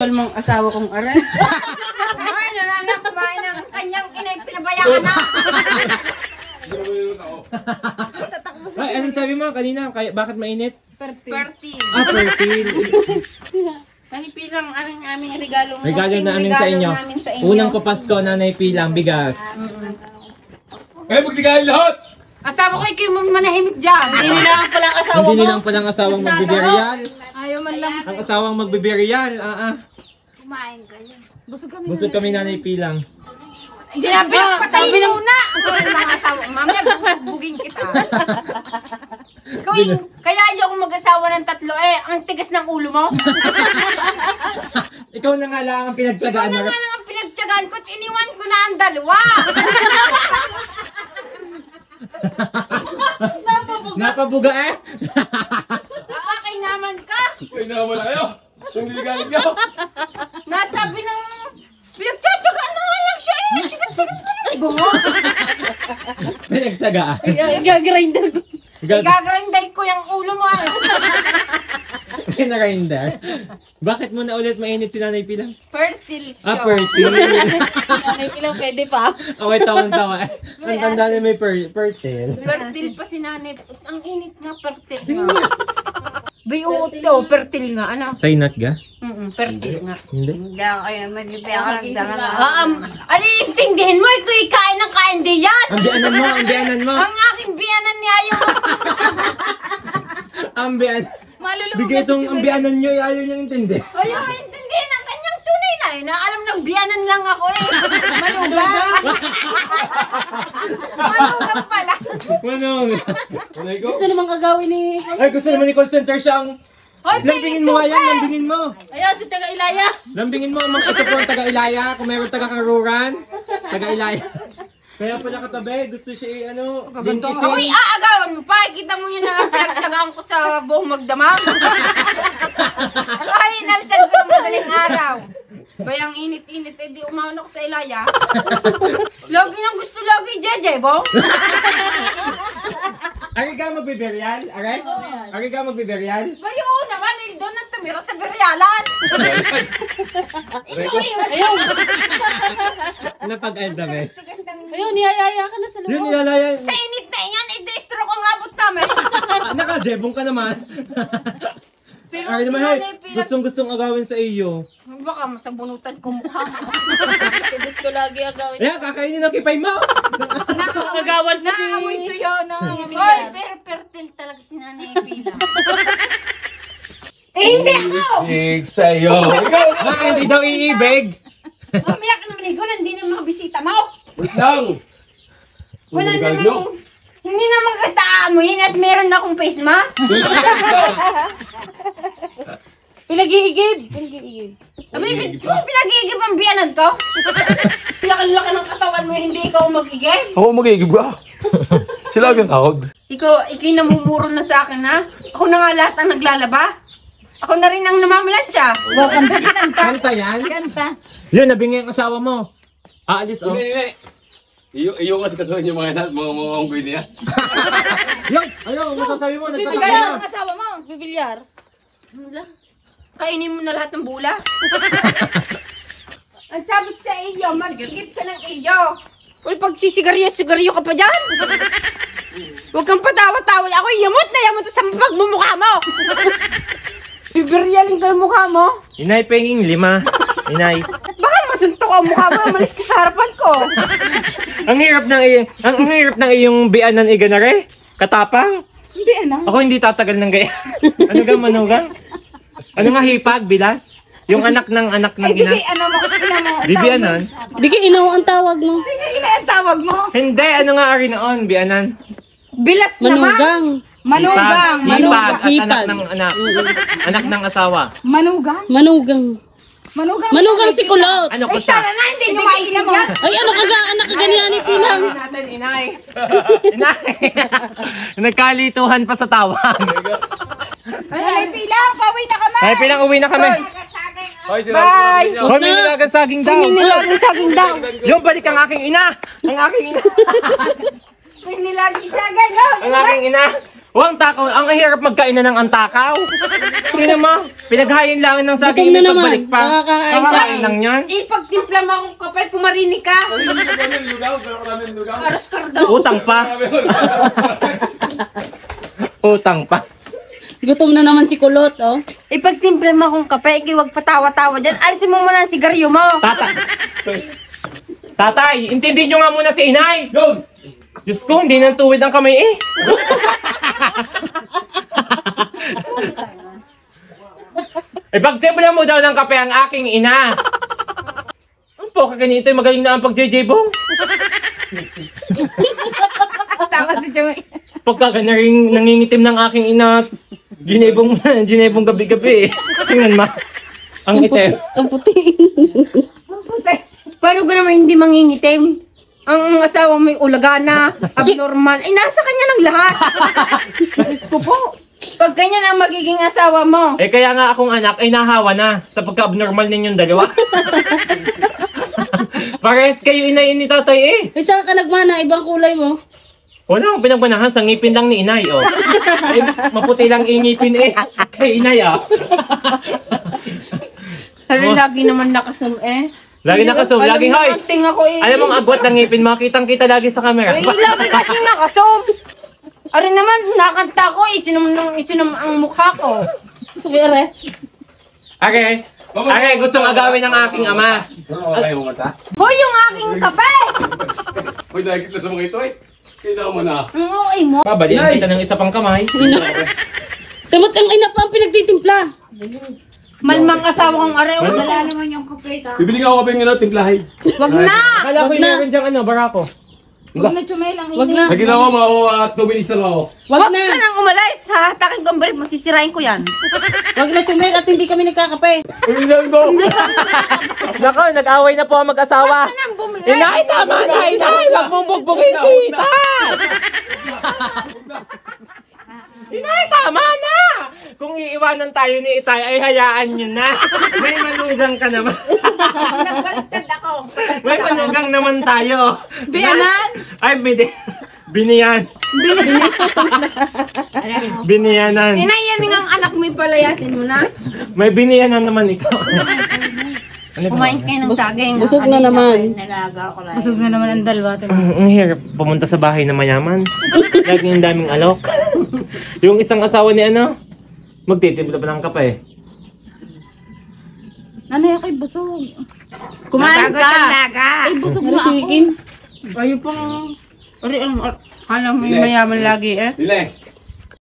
Mong asawa kong aray. Ay, nananang kumain ng kanyang inay, pinabayaan na. Ay, anong sabi mo kanina? Bakit mainit? Pertil. Ah, pertil. Nanipilang ang aming regalo. Regalo namin sa inyo. Unang papasko, Nanay Pilang, bigas. Kaya magtigalan lahat! Asawa ko, ikaw mo manahimik dyan. Hindi nilang palang asawa mo. Hindi nilang palang asawang magbibirial. Ayaw man lang. Ang asawang magbibirial. Kumain kayo. Busog kami, Nanay Pilang. Sinabi lang, patayin muna. Ito rin mga asawa. Mamaya, bubugin kita. Kaya ayaw ko mag-asawa ng tatlo. Ang tigas ng ulo mo. Ikaw na nga lang ang pinagtsagaan. Ikaw na nga lang ang pinagtsagaan ko at iniwan ko na ang dalawa. Napabuga eh. Kay naman ka. Uy, naman na kayo! Hindi galing nyo! Nasabi ng pinagtsatsagaan na nga lang siya eh. Tigas-tigas mo na ibo mo. Pinagtsagaan. Gagrinder ko. Gagrinder ko yung ulo mo. Pinagrinder. Bakit mo na ulit mainit si Nanay Pilang? Fertile siya. Fertile. Nanay Pilang pwede pa. Okay, taon-tawa. Ang tanda na may fertile. Fertile pa si Nanay. Ang init nga, fertile nga. Bayot to, fertile nga. Ano? Sainat ga? Fertile nga. Hindi. Hindi ako kayo mag-ipayakarang ano yung tindihin mo? Ikaw kain ng kain di yan. Ang biyanan mo, ang biyanan mo. Ang aking biyanan niya yung... Ang biyanan. Malulugas. Bigay itong ang biyanan nyo, ayaw nyo intindi. Ayaw intindihin ang kanyang tunay na eh. Alam ng biyanan lang ako eh. Malugang. Malugang pala. Manong. Gusto naman kagawin ni... Ay, gusto naman ni call center siya ang... Lambingin mo nga yan, lambingin mo. Ayaw si taga-Ilaya. Lambingin mo, ito po ang taga-Ilaya. Kung mayroon taga-Karuran, taga-Ilaya. Kaya pala katabi, gusto siya dinkisin. Uy, aagawan mo pa. Kita mo yun na pinagtsagaan ko sa buong magdamag. Ay, nalsan ko ng madaling araw. Bayang init-init, di umahon ako sa Ilaya. Lagi nang gusto lagi, Jeje, bong. Ari ka magbiberyal? Ari? Ari ka magbiberyal? Bayo naman, doon ang tumira sa beryalan. Ito eh. Ayaw. Napag-aldames. Ayun, niyayaya ka na sa loob. Yun, nilalaya. Sa init na yan, i-destro ko ang abot namin. Naka-jebong ka naman. Pero Ari naman, hey, gustong-gustong agawin sa iyo. Baka masabunutan ko mukha mo. Gusto lagi agawin. Ayan, kakainin ang kipay mo! Nagawan na si... Naamoy to yun. Hoy, pero fertile talaga si Nanay Pila. Hindi ako! Big sa'yo! Hindi daw iibig! Mamaya ka naman ikaw, hindi na mga bisita mo. Wait lang! Wala namang... Hindi naman kita amoyin at meron na akong face mask. Pinag-iigib. Pinag-iigib ang biyanan ko. Laki-laki ng katawan mo, hindi ikaw mag-igib. Ako mag-iigib ka. Sila ang sahod. Ikaw namumuro na sa akin, ha? Ako na nga lahat ang naglalaba. Ako na rin ang namamalansya. Kanta yan? Kanta. Yun, nabingi ang asawa mo. Aalis, oh. Hindi. Iyo nga sa kasuhan yung mga unggoy niya. Yung, ano, masasabi mo, nagtatakbo Kaya na. ang asawa mo, bibilyar. Kainin mo na lahat ng bula. Ang sabi ko sa iyo, mag-igip ka ng iyo. Uy, pag sisigaryo-sigaryo ka pa dyan. Huwag kang patawa-tawa. Ako yamot na yamot sa pagmumukha mo. Bibiryaling ka yung mukha mo. Inay, penging 5. Inay. Baka masuntok ang mukha mo, malis ka sa harapan ko. Ang hirap ng iyong bianan iganare. Katapang. Hindi, ano? Ako hindi tatagal ng gaya. Ano ga, manugang? Ano nga hipag, bilas? Yung anak ng ina. Bibi, ano mo? Bibianan? Bigi inaw ang tawag mo. Bibi, ang tawag mo. Hindi, ano nga ari noon, bianan? Bilas naman. Manugang. Manugang. Hipag at anak ng anak. Anak ng asawa. Manugang? Manugang si Kulot. Ano ko Ay, siya? sana na, hindi nyo maintindihan. Ay, ano ka anak ka ganyan ni Pilang. Sabi natin, inay. Inay. Nagkalituhan pa sa tawag. Ay, Pilang, pauwi na kami. Ay, Pilang, uwi na kami. Hoy, Bye. Hoy, may nilagang saging daw. Nilagang saging daw. Yung balik ang aking ina. Ang aking ina. May nilagang saging daw. Ang aking ina. Huwag takaw. Ang hirap magkainan ng antakaw. ina mo, pinaghayin lang ng saging Gutom na may naman. pagbalik pa. Nakakain pa. Kakakain lang yan. Ipagtimpla mo akong kape, pumarinig ka. Aras kardaw. Utang pa. Utang pa. Gutom na naman si Kulot, oh. Ipagtimpla mo akong kape, wag patawa-tawa dyan. Alisin mo muna ang sigarilyo mo. Tatay, intindihin nyo nga muna si inay. Yun! Diyos ko, hindi nang tuwid ang kamay eh. Ipagtimpla mo daw ng kape ang aking ina. Ang po, kaganito magaling na ang pag-JJ-bong. Tawa si Joey. Pagka nangingitim ng aking ina, ginebong gabi-gabi eh. Tingnan ma. Ang itim. Ang puti. Paano ko naman hindi mangingitim? Ang asawa mo yung ulagana, abnormal. Ay, nasa kanya ng lahat. Diyos ko po. Pag ganyan ang magiging asawa mo. Eh kaya nga akong anak ay nahawa na sa pagka-abnormal ninyong dalawa. Pares kayo inay ni tatay eh. Ay, saan ka nagmana? Ibang kulay mo. Wala akong pinagbanahan sa ngipin lang ni inay oh. Eh, maputi lang ingipin eh. Kay inay ah. Pero lagi naman nakasum eh. Lagi nakasum, lagi hoy. Acting ako eh. Alam mong agwat ng ngipin, makitang-kita lagi sa camera. Eh, lagi kasi nakasum. Ari naman, nakanta ko, isinum ang mukha ko. Pwere. Okay. Okay, gustong agawin ng aking ama. Ano kayo mga mata? Hoy, yung aking kape! Uy, nakikita sa mga ito eh. Kita mo na. Ang okay mo. Pabalian kita ng isa pang kamay. Tamot ang ina pa ang pinagtitimpla. Malmang asawa kong ari. Malmang. Bibili nga ako kape ng timplahin. Wag na! Akala ko Wag na. meron dyang ano, barako. Wag na chumel ang Wag na. Sa ginawa mo ako, 2 minutes lang ako. Wag Wag na. ka nang umalis ha. Takin ko ang brief, masisirain ko yan. Wag na tumel at hindi kami nagkakape. Uy, lang ko! Nako, nag-away na po ang mag-asawa. Ka nang bumili. Inay, tama na, inay! Huwag mong bugbugin kita! Inay, tama na! Kung iiwanan tayo ni Itay, ay hayaan nyo na. May manugang ka naman. Nagbaliktad ako. May manugang naman tayo. Biyanan? Ay, biniyan. Biniyanan. Inay, yan nga ang anak mo, palayasin mo na. May biniyanan naman ikaw. Ano ba? Kumain kayo ng saging. Busog na naman. Busog na naman ang dalawa. Ang hirap pumunta sa bahay na mayaman. Lagi ang daming alok. Yung isang asawa ni ano, magtitimpla pa ng kape. Nanay, ako'y busog. Kumain ka. Ay, busog na ako. Risikin. Ayun pang... Ari, alam mo, mayaman lagi eh. Dile,